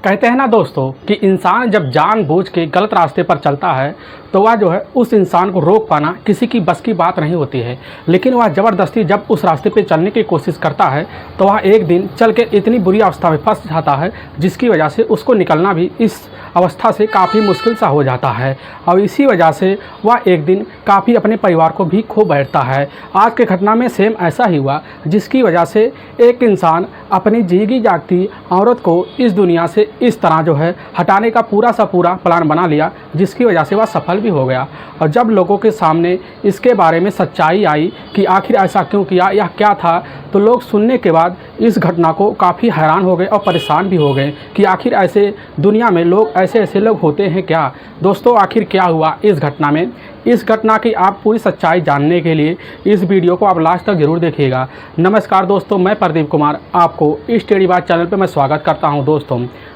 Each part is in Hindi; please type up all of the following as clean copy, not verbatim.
कहते हैं ना दोस्तों कि इंसान जब जानबूझ के गलत रास्ते पर चलता है तो वह जो है उस इंसान को रोक पाना किसी की बस की बात नहीं होती है। लेकिन वह ज़बरदस्ती जब उस रास्ते पे चलने की कोशिश करता है तो वह एक दिन चल के इतनी बुरी अवस्था में फंस जाता है जिसकी वजह से उसको निकलना भी इस अवस्था से काफ़ी मुश्किल सा हो जाता है और इसी वजह से वह एक दिन काफ़ी अपने परिवार को भी खो बैठता है। आज के घटना में सेम ऐसा ही हुआ जिसकी वजह से एक इंसान अपनी जीगी जागती औरत को इस दुनिया से इस तरह जो है हटाने का पूरा प्लान बना लिया जिसकी वजह से वह सफल भी हो गया। और जब लोगों के सामने इसके बारे में सच्चाई आई कि आखिर ऐसा क्यों किया या क्या था तो लोग सुनने के बाद इस घटना को काफ़ी हैरान हो गए और परेशान भी हो गए कि आखिर ऐसे दुनिया में लोग ऐसे लोग होते हैं क्या। दोस्तों आखिर क्या हुआ इस घटना में, इस घटना की आप पूरी सच्चाई जानने के लिए इस वीडियो को आप लास्ट तक जरूर देखिएगा। नमस्कार दोस्तों, मैं प्रदीप कुमार आपको इस टेढ़ी बात चैनल पर मैं स्वागत करता हूं।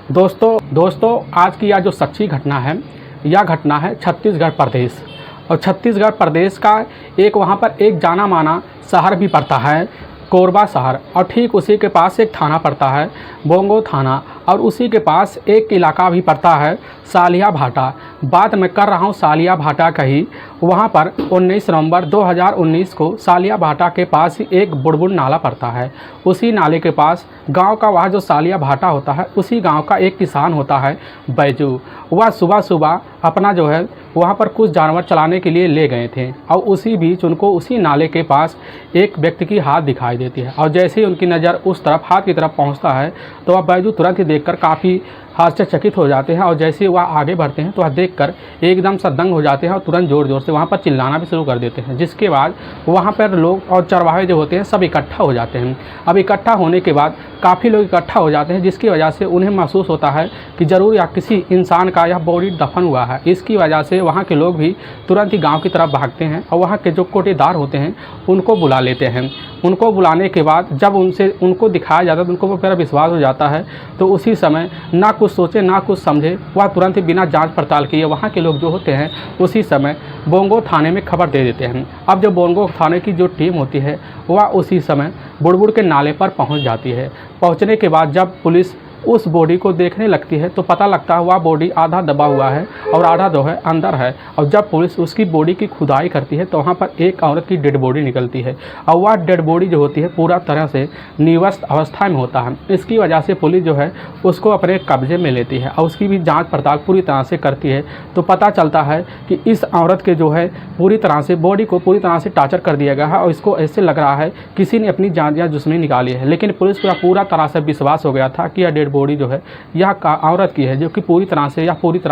दोस्तों आज की यह जो सच्ची घटना है यह घटना है छत्तीसगढ़ प्रदेश और छत्तीसगढ़ प्रदेश का एक वहां पर एक जाना माना शहर भी पड़ता है कोरबा शहर और ठीक उसी के पास एक थाना पड़ता है बोंगो थाना और उसी के पास एक इलाका भी पड़ता है सालिया भाटा। बात मैं कर रहा हूँ सालिया भाटा का ही। वहाँ पर 19 नवंबर 2019 को सालिया भाटा के पास ही एक बुड़बुड़ नाला पड़ता है। उसी नाले के पास गांव का वह जो सालिया भाटा होता है उसी गांव का एक किसान होता है बैजू। वह सुबह अपना जो है वहाँ पर कुछ जानवर चलाने के लिए ले गए थे और उसी बीच उनको उसी नाले के पास एक व्यक्ति की हाथ दिखाई देती है और जैसे ही उनकी नज़र उस तरफ हाथ की तरफ पहुँचता है तो वह बैजू तुरंत ही देखकर काफ़ी आश्चर्यचकित हो जाते हैं और जैसे ही वह आगे बढ़ते हैं तो वह देखकर एकदम सा दंग हो जाते हैं और तुरंत ज़ोर से वहाँ पर चिल्लाना भी शुरू कर देते हैं। जिसके बाद वहाँ पर लोग और चरवाहे जो होते हैं सब इकट्ठा हो जाते हैं। अब इकट्ठा होने के बाद काफ़ी लोग इकट्ठा हो जाते हैं जिसकी वजह से उन्हें महसूस होता है कि ज़रूर या किसी इंसान का यह बॉडी दफन हुआ है। इसकी वजह से वहाँ के लोग भी तुरंत ही गाँव की तरफ भागते हैं और वहाँ के जो कोटेदार होते हैं उनको बुला लेते हैं। उनको बुलाने के बाद जब उनको दिखाया जाता है तो उनको फिर विश्वास हो जाता है तो उसी समय ना कुछ सोचे ना कुछ समझे वह तुरंत ही बिना जांच पड़ताल किए वहाँ के लोग जो होते हैं उसी समय बोंगो थाने में खबर दे देते हैं। अब जो बोंगो थाने की जो टीम होती है वह उसी समय बुड़बुड़ के नाले पर पहुँच जाती है। पहुँचने के बाद जब पुलिस उस बॉडी को देखने लगती है तो पता लगता है वह बॉडी आधा दबा हुआ है और आधा जो है अंदर है। और जब पुलिस उसकी बॉडी की खुदाई करती है तो वहाँ पर एक औरत की डेड बॉडी निकलती है और वह डेड बॉडी जो होती है पूरा तरह से निवस्त अवस्था में होता है। इसकी वजह से पुलिस जो है उसको अपने कब्जे में लेती है और उसकी भी जाँच पड़ताल पूरी तरह से करती है। तो पता चलता है कि इस औरत के जो है पूरी तरह से बॉडी को पूरी तरह से टार्चर कर दिया गया है और इसको ऐसे लग रहा है किसी ने अपनी जान या दुश्मनी निकाली है। लेकिन पुलिस को पूरा तरह से विश्वास हो गया था कि यह डेड बॉडी जो है यह औरत की है जो कि पूरी तरह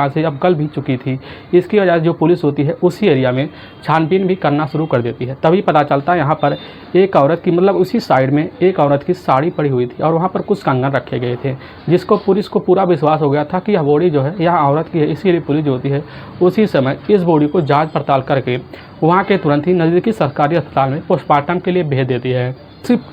से अब गल भी चुकी थी। इसकी वजह से जो पुलिस होती है उसी एरिया में छानबीन भी करना शुरू कर देती है। तभी पता चलता है यहाँ पर एक औरत की मतलब उसी साइड में एक औरत की साड़ी पड़ी हुई थी और वहाँ पर कुछ कंगन रखे गए थे जिसको पुलिस को पूरा विश्वास हो गया था कि यह बॉडी जो है यह औरत की है। इसीलिए पुलिस जो होती है उसी समय इस बॉडी को जाँच पड़ताल करके वहाँ के तुरंत ही नज़दीकी सरकारी अस्पताल में पोस्टमार्टम के लिए भेज देती है।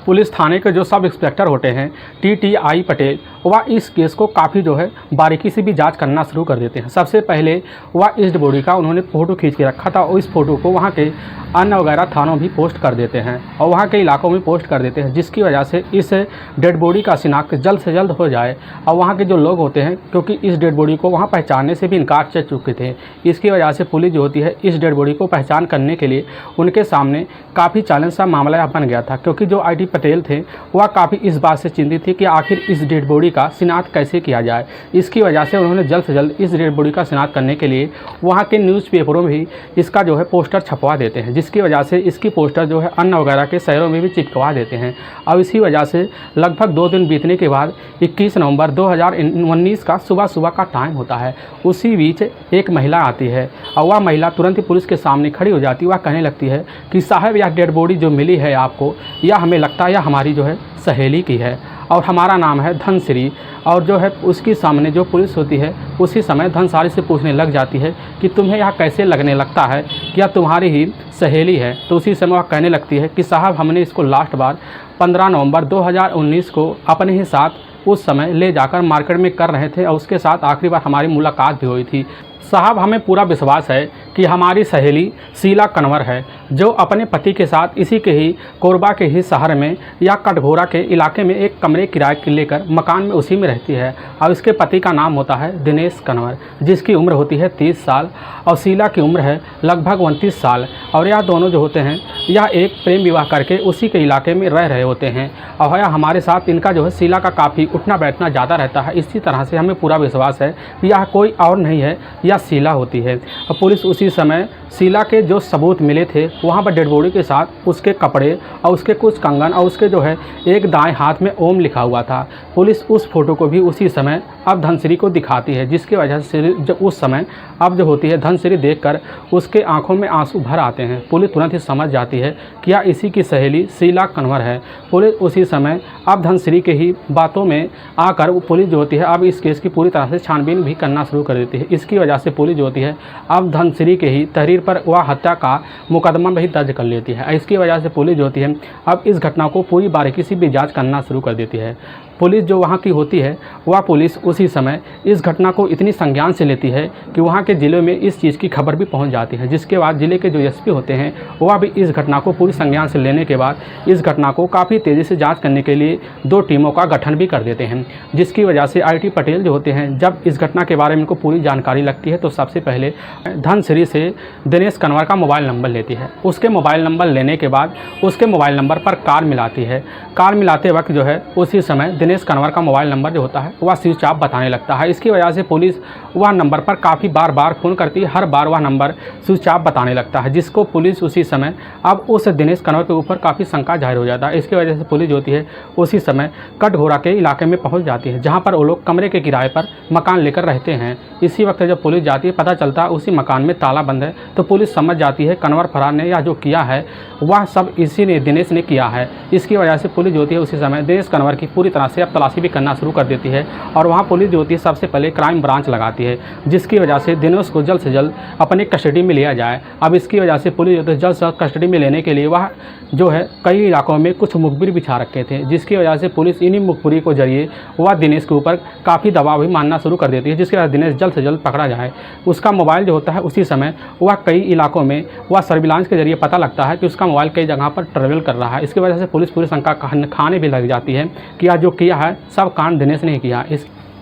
पुलिस थाने के जो सब इंस्पेक्टर होते हैं TTI पटेल वह इस केस को काफ़ी जो है बारीकी से भी जांच करना शुरू कर देते हैं। सबसे पहले वह इस बॉडी का उन्होंने फ़ोटो खींच के रखा था और इस फ़ोटो को वहाँ के अन्य वगैरह थानों भी पोस्ट कर देते हैं और वहाँ के इलाकों में पोस्ट कर देते हैं जिसकी वजह से इस डेड बॉडी का शिनाख्त जल्द से जल्द हो जाए। और वहाँ के जो लोग होते हैं क्योंकि इस डेड बॉडी को वहाँ पहचानने से भी इनकार कर चुके थे, इसकी वजह से पुलिस जो होती है इस डेड बॉडी को पहचान करने के लिए उनके सामने काफ़ी चैलेंज सा मामला बन गया था। क्योंकि जो IT पटेल थे वह काफ़ी इस बात से चिंतित थे कि आखिर इस डेड बॉडी का शिनाख्त कैसे किया जाए। इसकी वजह से उन्होंने जल्द से जल्द इस डेड बॉडी का शिनाख्त करने के लिए वहाँ के न्यूज़पेपरों में भी इसका जो है पोस्टर छपवा देते हैं जिसकी वजह से इसकी पोस्टर जो है अन्य वगैरह के शहरों में भी चिपकवा देते हैं। अब इसी वजह से लगभग 2 दिन बीतने के बाद 21 नवंबर 2019 का सुबह का टाइम होता है। उसी बीच एक महिला आती है और वह महिला तुरंत ही पुलिस के सामने खड़ी हो जाती है। वह कहने लगती है कि साहब यह डेड बॉडी जो मिली है आपको यह हमें लगता है यह हमारी जो है सहेली की है और हमारा नाम है धनश्री। और जो है उसके सामने जो पुलिस होती है उसी समय धनश्री से पूछने लग जाती है कि तुम्हें यह कैसे लगने लगता है कि यह तुम्हारी ही सहेली है। तो उसी समय वह कहने लगती है कि साहब हमने इसको लास्ट बार 15 नवंबर 2019 को अपने ही साथ उस समय ले जाकर मार्केट में कर रहे थे और उसके साथ आखिरी बार हमारी मुलाकात भी हुई थी। साहब हमें पूरा विश्वास है कि हमारी सहेली शीला कन्वर है, जो अपने पति के साथ इसी के ही कोरबा के ही शहर में या कटघोरा के इलाके में एक कमरे किराए के लेकर मकान में उसी में रहती है। और इसके पति का नाम होता है दिनेश कन्वर, जिसकी उम्र होती है 30 साल और शीला की उम्र है लगभग 29 साल। और यह दोनों जो होते हैं यह एक प्रेम विवाह करके उसी के इलाके में रह रहे होते हैं। और यह हमारे साथ इनका जो है शीला का काफ़ी उठना बैठना ज़्यादा रहता है। इसी तरह से हमें पूरा विश्वास है कि यह कोई और नहीं है, यह शीला होती है। और पुलिस उसी समय शीला के जो सबूत मिले थे वहाँ पर डेड बॉडी के साथ उसके कपड़े और उसके कुछ कंगन और उसके जो है एक दाएं हाथ में ओम लिखा हुआ था। पुलिस उस फोटो को भी उसी समय अब धनश्री को दिखाती है, जिसकी वजह से जब उस समय अब जो होती है धनश्री देखकर उसके आंखों में आंसू भर आते हैं। पुलिस तुरंत ही समझ जाती है कि यह इसी की सहेली शीला कन्वर है। पुलिस उसी समय अब धनश्री के ही बातों में आकर पुलिस जो होती है अब इस केस की पूरी तरह से छानबीन भी करना शुरू कर देती है। इसकी वजह से पुलिस जो होती है अब धनश्री के ही तहरीर पर वह हत्या का मुकदमा भी दर्ज कर लेती है। इसकी वजह से पुलिस जो होती है अब इस घटना को पूरी बारीकी से भी जांच करना शुरू कर देती है। पुलिस जो वहाँ की होती है वह पुलिस उसी समय इस घटना को इतनी संज्ञान से लेती है कि वहाँ के ज़िले में इस चीज़ की खबर भी पहुँच जाती है, जिसके बाद ज़िले के जो एसपी होते हैं वह भी इस घटना को पूरी संज्ञान से लेने के बाद इस घटना को काफ़ी तेज़ी से जांच करने के लिए 2 टीमों का गठन भी कर देते हैं। जिसकी वजह से IT पटेल जो होते हैं जब इस घटना के बारे में इनको पूरी जानकारी लगती है तो सबसे पहले धनश्री से दिनेश कन्वर का मोबाइल नंबर लेती है। उसके मोबाइल नंबर लेने के बाद उसके मोबाइल नंबर पर कार मिलाती है। कार मिलाते वक्त जो है उसी समय दिनेश कन्वर का मोबाइल नंबर जो होता है वह स्विच ऑफ बताने लगता है। इसकी वजह से पुलिस वह नंबर पर काफ़ी बार फ़ोन करती है, हर बार वह नंबर स्विच ऑफ बताने लगता है, जिसको पुलिस उसी समय अब उस दिनेश कन्वर के ऊपर काफ़ी शंका जाहिर हो जाता है। इसकी वजह से पुलिस जो होती है उसी समय कटघोरा के इलाके में पहुँच जाती है, जहाँ पर वो लोग कमरे के किराए पर मकान लेकर रहते हैं। इसी वक्त जब पुलिस जाती है पता चलता है उसी मकान में ताला बंद है, तो पुलिस समझ जाती है कन्वर फरार ने या जो किया है वह सब इसी ने दिनेश ने किया है। इसकी वजह से पुलिस जो होती है उसी समय दिनेश कन्वर की पूरी तरह से अब तलाशी भी करना शुरू कर देती है। और वहाँ पुलिस जो होती है सबसे पहले क्राइम ब्रांच लगाती है, जिसकी वजह से दिनेश को जल्द से जल्द अपने कस्टडी में लिया जाए। अब इसकी वजह से पुलिस जो है जल्द से जल्द कस्टडी में लेने के लिए वह जो है कई इलाकों में कुछ मुखबिर बिछा रखे थे, जिसकी वजह से पुलिस इन्हीं मुखबिरी को जरिए वह दिनेश के ऊपर काफ़ी दबाव भी मानना शुरू कर देती है, जिसकी वजह से दिनेश जल्द से जल्द पकड़ा जाए। उसका मोबाइल जो होता है उसी समय वह कई इलाकों में वह सर्विलांस के जरिए पता लगता है कि उसका मोबाइल कई जगह पर ट्रेवल कर रहा है। इसकी वजह से पुलिस पूरी शंका खाने भी लग जाती है कि यह जो किया है सब कांड दिनेश ने किया।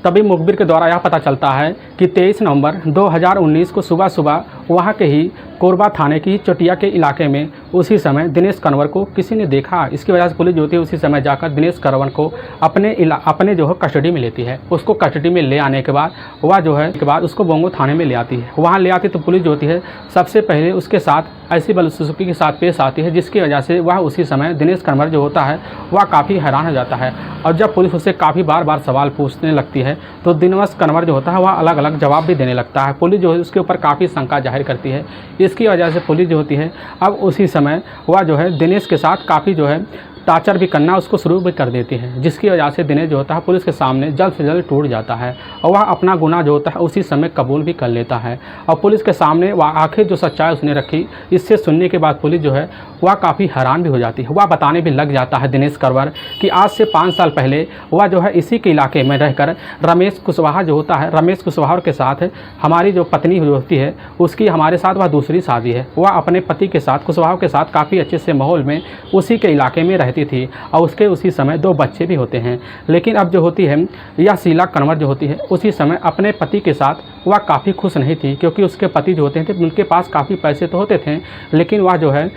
तभी मुखबिर के द्वारा यह पता चलता है कि 23 नवंबर 2019 को सुबह वहाँ के ही कोरबा थाने की चोटिया के इलाके में उसी समय दिनेश कन्वर को किसी ने देखा। इसकी वजह से पुलिस जो होती है उसी समय जाकर दिनेश कन्वर को अपने जो है कस्टडी में लेती है। उसको कस्टडी में ले आने के बाद वह जो है के बाद उसको बोंगो थाने में ले आती है। वहाँ ले आती तो पुलिस जो होती है सबसे पहले उसके साथ ऐसी बदसलूकी के साथ पेश आती है, जिसकी वजह से वह उसी समय दिनेश कन्वर जो होता है वह काफ़ी हैरान हो जाता है। और जब पुलिस उससे काफ़ी बार सवाल पूछने लगती है तो दिनेश कन्वर जो होता है वह अलग अलग जवाब भी देने लगता है। पुलिस जो है उसके ऊपर काफ़ी शंका जाहिर करती है। इसकी वजह से पुलिस जो होती है अब उसी समय वह जो है दिनेश के साथ काफ़ी जो है टार्चर भी करना उसको शुरू भी कर देती है, जिसकी वजह से दिनेश जो होता है पुलिस के सामने जल्द से जल्द टूट जाता है और वह अपना गुनाह जो होता है उसी समय कबूल भी कर लेता है। और पुलिस के सामने वह आखिर जो सच्चाई उसने रखी, इससे सुनने के बाद पुलिस जो है वह काफ़ी हैरान भी हो जाती है। वह बताने भी लग जाता है दिनेश कन्वर कि आज से 5 साल पहले वह जो है इसी के इलाके में रहकर रमेश कुशवाहा जो होता है, रमेश कुशवाहा के साथ हमारी जो पत्नी जो होती है उसकी हमारे साथ वह दूसरी शादी है। वह अपने पति के साथ कुशवाहा के साथ काफ़ी अच्छे से माहौल में उसी के इलाके में रहती थी और उसके उसी समय 2 बच्चे भी होते हैं। लेकिन अब जो होती है यह शीला कन्वर जो होती है उसी समय अपने पति के साथ वह काफ़ी खुश नहीं थी, क्योंकि उसके पति जो होते थे उनके पास काफ़ी पैसे तो होते थे, लेकिन वह जो है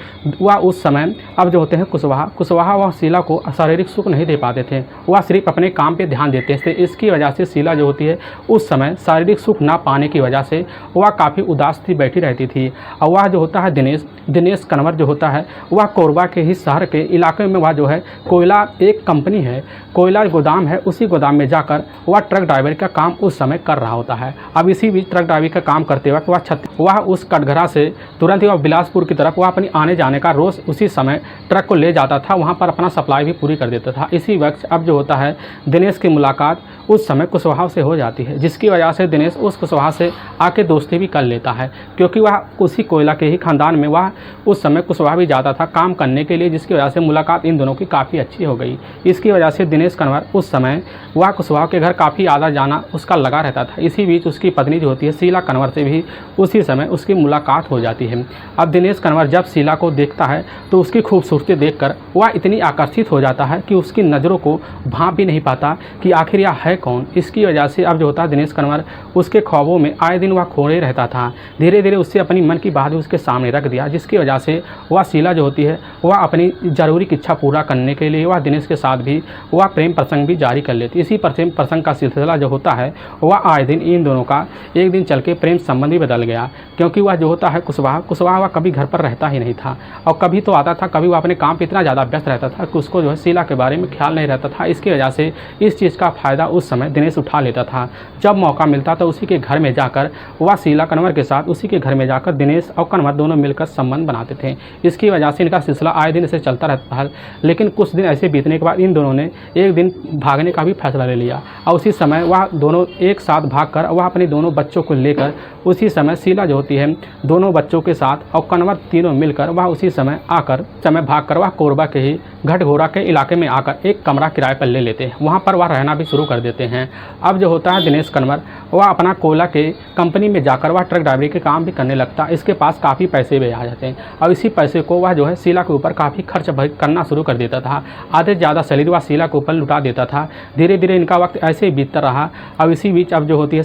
वह उस समय अब जो होते हैं कुशवाहा वह शीला को शारीरिक सुख नहीं दे पाते थे, वह सिर्फ अपने काम पे ध्यान देते थे। इसकी वजह से शीला जो होती है उस समय शारीरिक सुख ना पाने की वजह से वह काफ़ी उदास थी, बैठी रहती थी। और वह जो होता है दिनेश कन्वर जो होता है वह कोरबा के ही शहर के इलाके में वह जो है कोयला एक कंपनी है, कोयला गोदाम है, उसी गोदाम में जाकर वह ट्रक ड्राइवर का काम उस समय कर रहा होता है। अब इसी बीच ट्रक ड्राइवर का काम करते वक्त वह उस कटघरा से तुरंत ही वह बिलासपुर की तरफ वह अपनी आने जाने का रोज़ उसी समय ट्रक को ले जाता था, वहाँ पर अपना सप्लाई भी पूरी कर देता था। इसी वक्त अब जो होता है दिनेश की मुलाकात उस समय कुशवाहा से हो जाती है, जिसकी वजह से दिनेश उस कुशवाहा से आके दोस्ती भी कर लेता है, क्योंकि वह उसी कोयला के ही खानदान में वह उस समय कुशवाहा भी जाता था काम करने के लिए, जिसकी वजह से मुलाकात इन दोनों की काफ़ी अच्छी हो गई। इसकी वजह से दिनेश कन्वर उस समय वह कुशवाहा के घर काफ़ी आना उसका लगा रहता था। इसी बीच उसकी पत्नी जो होती है शीला कन्वर से भी उसी समय उसकी मुलाकात हो जाती है। अब दिनेश कन्वर जब शीला को देखता है तो उसकी खूबसूरती देखकर वह इतनी आकर्षित हो जाता है कि उसकी नज़रों को भांप भी नहीं पाता कि आखिर यह है कौन। इसकी वजह से अब जो होता है दिनेश कन्वर उसके ख्वाबों में आए दिन वह खोए रहता था। धीरे धीरे उससे अपनी मन की बात उसके सामने रख दिया, जिसकी वजह से वह शीला जो होती है वह अपनी ज़रूरी इच्छा पूरा करने के लिए वह दिनेश के साथ भी वह प्रेम प्रसंग भी जारी कर लेती। इसी प्रेम प्रसंग का सिलसिला जो होता है वह आए दिन इन दोनों का एक दिन चल के प्रेम संबंध भी बदल गया, क्योंकि वह जो होता है कुशवाहा वह कभी घर पर रहता ही नहीं था और कभी तो आता था, कभी वह अपने काम पर इतना ज़्यादा व्यस्त रहता था कि उसको जो है शीला के बारे में ख्याल नहीं रहता था। इसकी वजह से इस चीज़ का फ़ायदा उस समय दिनेश उठा लेता था। जब मौका मिलता तो उसी के घर में जाकर वह शीला कन्वर के साथ उसी के घर में जाकर दिनेश और कन्वर दोनों मिलकर संबंध बनाते थे। इसकी वजह से इनका सिलसिला आए दिन ऐसे चलता रहता है। लेकिन कुछ दिन ऐसे बीतने के बाद इन दोनों ने एक दिन भागने का भी फैसला ले लिया और उसी समय वह दोनों एक साथ भागकर वह अपने दोनों बच्चों को लेकर उसी समय शीला जो होती है दोनों बच्चों के साथ और कन्वर तीनों मिलकर वह उसी समय भागकर वह कोरबा के ही घटघोरा के इलाके में आकर एक कमरा किराए पर ले लेते हैं। वहाँ पर वह रहना भी शुरू कर देते हैं। अब जो होता है दिनेश कन्वर वह अपना कोयला के कंपनी में जाकर वह ट्रक ड्राइवरी के काम भी करने लगता है। इसके पास काफ़ी पैसे भी आ जाते हैं और इसी पैसे को वह जो है शीला के ऊपर काफ़ी खर्च करना शुरू कर देता था। आधे ज़्यादा सैलरी वह शीला के ऊपर लुटा देता था। धीरे धीरे इनका वक्त ऐसे ही बीतता रहा। अब इसी बीच अब जो होती है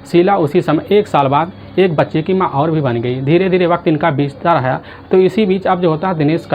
शीला उसी समय 1 साल बाद एक बच्चे की माँ और भी बन गई। धीरे धीरे वक्त इनका बीतता रहा। तो इसी बीच अब जो होता है दिनेश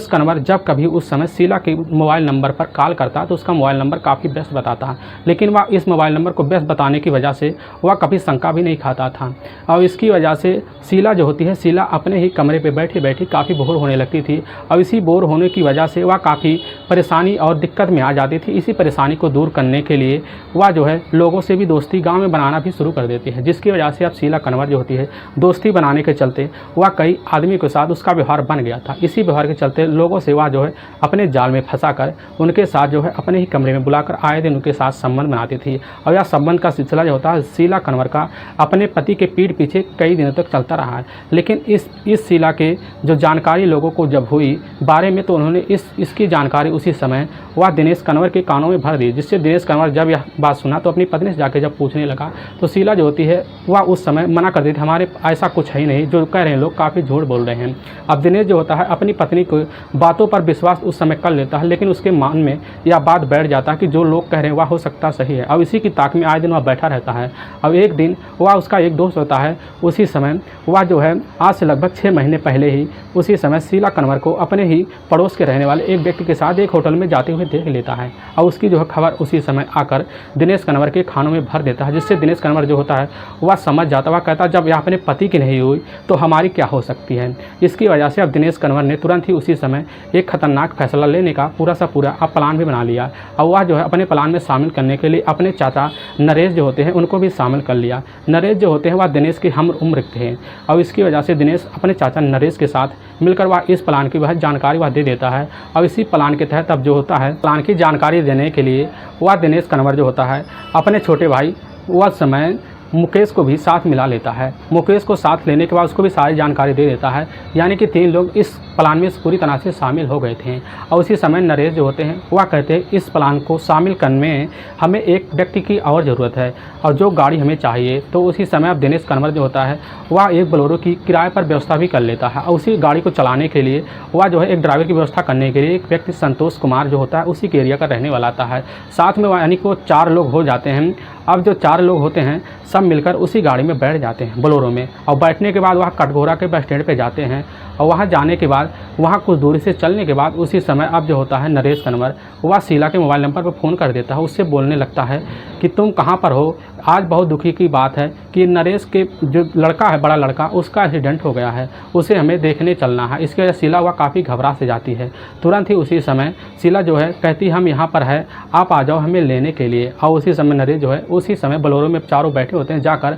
कन्वर जब कभी उस समय शीला के मोबाइल नंबर पर कॉल करता तो उसका मोबाइल नंबर काफ़ी व्यस्त बताता, लेकिन वह इस मोबाइल नंबर को व्यस्त बताने की वजह से वह कभी शंका भी नहीं खाता था। और इसकी वजह से शीला जो होती है शीला अपने ही कमरे पर बैठी बैठी काफ़ी बोर होने लगती थी और इसी बोर होने की वजह से वह काफ़ी परेशानी और दिक्कत में आ जाती थी। इसी परेशानी को दूर करने के लिए वह जो है लोगों से भी दोस्ती गाँव में बनाना भी शुरू कर देती है, जिसकी वजह से अब शीला कन्वर जो होती है दोस्ती बनाने के चलते वह कई आदमी के साथ उसका व्यवहार बन गया था। इसी व्यवहार के चलते लोगों से वह जो है अपने जाल में फंसाकर उनके साथ जो है अपने ही कमरे में बुलाकर आए दिन उनके साथ संबंध बनाती थी। और यह संबंध का सिलसिला जो होता है शीला कन्वर का अपने पति के पीठ पीछे कई दिनों तक चलता रहा है। लेकिन इस शीला के जो जानकारी लोगों को जब हुई बारे में तो उन्होंने इसकी जानकारी उसी समय वह दिनेश कन्वर के कानों में भर दी, जिससे दिनेश कन्वर जब यह बात सुना तो अपनी पत्नी से जाकर जब पूछने लगा तो शीला जो होती है वह उस समय मना कर दी थी, हमारे ऐसा कुछ है ही नहीं, जो कह रहे हैं लोग काफ़ी झूठ बोल रहे हैं। अब दिनेश जो होता है अपनी पत्नी को बातों पर विश्वास उस समय कर लेता है, लेकिन उसके मन में यह बात बैठ जाता है कि जो लोग कह रहे हैं वह हो सकता सही है। अब इसी की ताक में आए दिन वह बैठा रहता है। अब एक दिन वह उसका एक दोस्त होता है, उसी समय वह जो है आज से लगभग 6 महीने पहले ही उसी समय शीला कन्वर को अपने ही पड़ोस के रहने वाले एक व्यक्ति के साथ एक होटल में जाते हुए देख लेता है और उसकी जो है खबर उसी समय आकर दिनेश कन्वर के खानों में भर देता है, जिससे दिनेश कन्वर जो होता है वह समझ जाता, वह कहता जब यह अपने पति की नहीं हुई तो हमारी क्या हो सकती है। इसकी वजह से अब दिनेश कन्वर ने तुरंत ही उसी समय एक खतरनाक फैसला लेने का पूरा सा पूरा अब प्लान भी बना लिया और वह जो है अपने प्लान में शामिल करने के लिए अपने चाचा नरेश जो होते हैं उनको भी शामिल कर लिया। नरेश जो होते हैं वह दिनेश के हम उम्र थे और इसकी वजह से दिनेश अपने चाचा नरेश के साथ मिलकर वह इस प्लान की वह जानकारी वह दे देता है और इसी प्लान के तहत अब जो होता है प्लान की जानकारी देने के लिए वह दिनेश कन्वर जो होता है अपने छोटे भाई वह समय मुकेश को भी साथ मिला लेता है। मुकेश को साथ लेने के बाद उसको भी सारी जानकारी दे देता है, यानी कि 3 लोग इस प्लान में पूरी तरह से शामिल हो गए थे। और उसी समय नरेश जो होते हैं वह कहते हैं इस प्लान को शामिल करने में हमें एक व्यक्ति की और ज़रूरत है और जो गाड़ी हमें चाहिए। तो उसी समय अब दिनेश कन्वर जो होता है वह एक बोलेरो की किराए पर व्यवस्था भी कर लेता है और उसी गाड़ी को चलाने के लिए वह जो है एक ड्राइवर की व्यवस्था करने के लिए एक व्यक्ति संतोष कुमार जो होता है उसी के एरिया का रहने वाला आता है। साथ में वह यानी कि वो 4 लोग हो जाते हैं। अब जो 4 लोग होते हैं सब मिलकर उसी गाड़ी में बैठ जाते हैं बोलेरो में और बैठने के बाद वह कटघोरा के बस स्टैंड पर जाते हैं और वहाँ जाने के बाद वहाँ कुछ दूरी से चलने के बाद उसी समय अब जो होता है नरेश कन्वर वह शीला के मोबाइल नंबर पर फ़ोन कर देता है। उससे बोलने लगता है कि तुम कहाँ पर हो। आज बहुत दुखी की बात है कि नरेश के जो लड़का है बड़ा लड़का उसका एक्सीडेंट हो गया है, उसे हमें देखने चलना है। इसकी वजह शीला वह काफ़ी घबरा से जाती है। तुरंत ही उसी समय शीला जो है कहती हम यहाँ पर है, आप आ जाओ हमें लेने के लिए। और उसी समय नरेश जो है उसी समय बोलेरो में चारों बैठे होते होते हैं, जाकर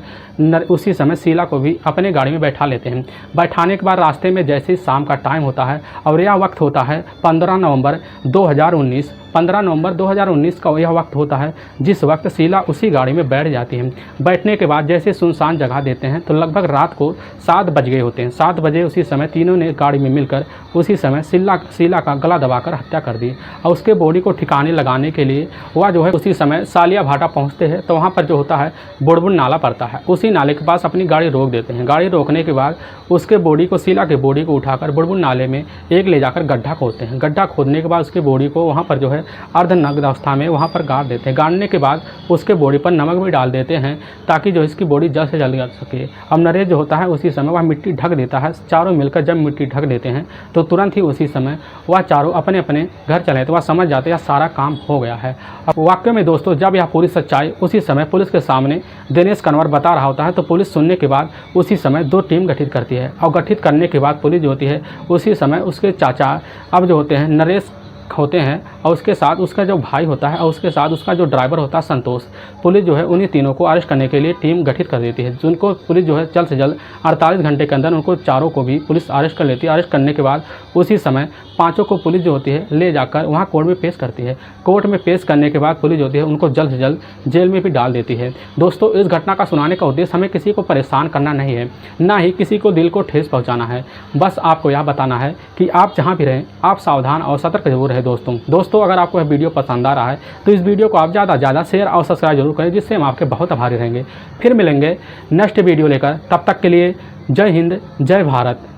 उसी समय शीला को भी अपने गाड़ी में बैठा लेते हैं। बैठाने के बाद रास्ते में जैसे ही शाम का टाइम होता है और यह वक्त होता है 15 नवंबर 2019 का यह वक्त होता है जिस वक्त शीला उसी गाड़ी में बैठ जाती है। बैठने के बाद जैसे सुनसान जगह देते हैं तो लगभग रात को 7 बज गए होते हैं। 7 बजे उसी समय तीनों ने गाड़ी में मिलकर उसी समय शीला का गला दबाकर हत्या कर दी और उसके बॉडी को ठिकाने लगाने के लिए वह जो है उसी समय सालिया भाटा पहुँचते हैं। तो वहाँ पर जो होता है बुड़बुड़ नाला पड़ता है, उसी नाले के पास अपनी गाड़ी रोक देते हैं। गाड़ी रोकने के बाद उसके बॉडी को, शीला के बॉडी को उठाकर बुड़बुड़ नाले में एक ले जाकर गड्ढा खोदते हैं। गड्ढा खोदने के बाद उसके बॉडी को वहाँ पर जो है अर्धनग्न अवस्था में वहाँ पर गाड़ देते हैं। गाड़ने के बाद उसके बॉडी पर नमक भी डाल देते हैं ताकि जो इसकी बॉडी जल्द से जल्द गल सके। अब नरेश जो होता है उसी समय वह मिट्टी ढक देता है। चारों मिलकर जब मिट्टी ढक देते हैं तो तुरंत ही उसी समय वह चारों अपने अपने घर चले, तो वह समझ जाते हैं सारा काम हो गया है। अब वाकई में दोस्तों जब यह पूरी सच्चाई उसी समय पुलिस के सामने दिनेश कन्वर बता रहा होता है तो पुलिस सुनने के बाद उसी समय 2 टीम गठित करती है और गठित करने के बाद पुलिस जो होती है उसी समय उसके चाचा अब जो होते हैं नरेश होते हैं और उसके साथ उसका जो भाई होता है और उसके साथ उसका जो ड्राइवर होता है संतोष, पुलिस जो है उन्हीं तीनों को अरेस्ट करने के लिए टीम गठित कर देती है। जिनको पुलिस जो है जल्द से जल्द 48 घंटे के अंदर उनको चारों को भी पुलिस अरेस्ट कर लेती है। अरेस्ट करने के बाद उसी समय पाँचों को पुलिस जो होती है ले जाकर वहाँ कोर्ट में पेश करती है। कोर्ट में पेश करने के बाद पुलिस जो होती है उनको जल्द से जल्द जेल में भी डाल देती है। दोस्तों इस घटना का सुनाने का उद्देश्य हमें किसी को परेशान करना नहीं है, ना ही किसी को दिल को ठेस पहुँचाना है। बस आपको यह बताना है कि आप जहाँ भी रहें आप सावधान और सतर्क जरूर रहें। दोस्तों अगर आपको यह वीडियो पसंद आ रहा है तो इस वीडियो को आप ज़्यादा शेयर और सब्सक्राइब जरूर करें, जिससे हम आपके बहुत आभारी रहेंगे। फिर मिलेंगे नेक्स्ट वीडियो लेकर, तब तक के लिए जय हिंद, जय भारत।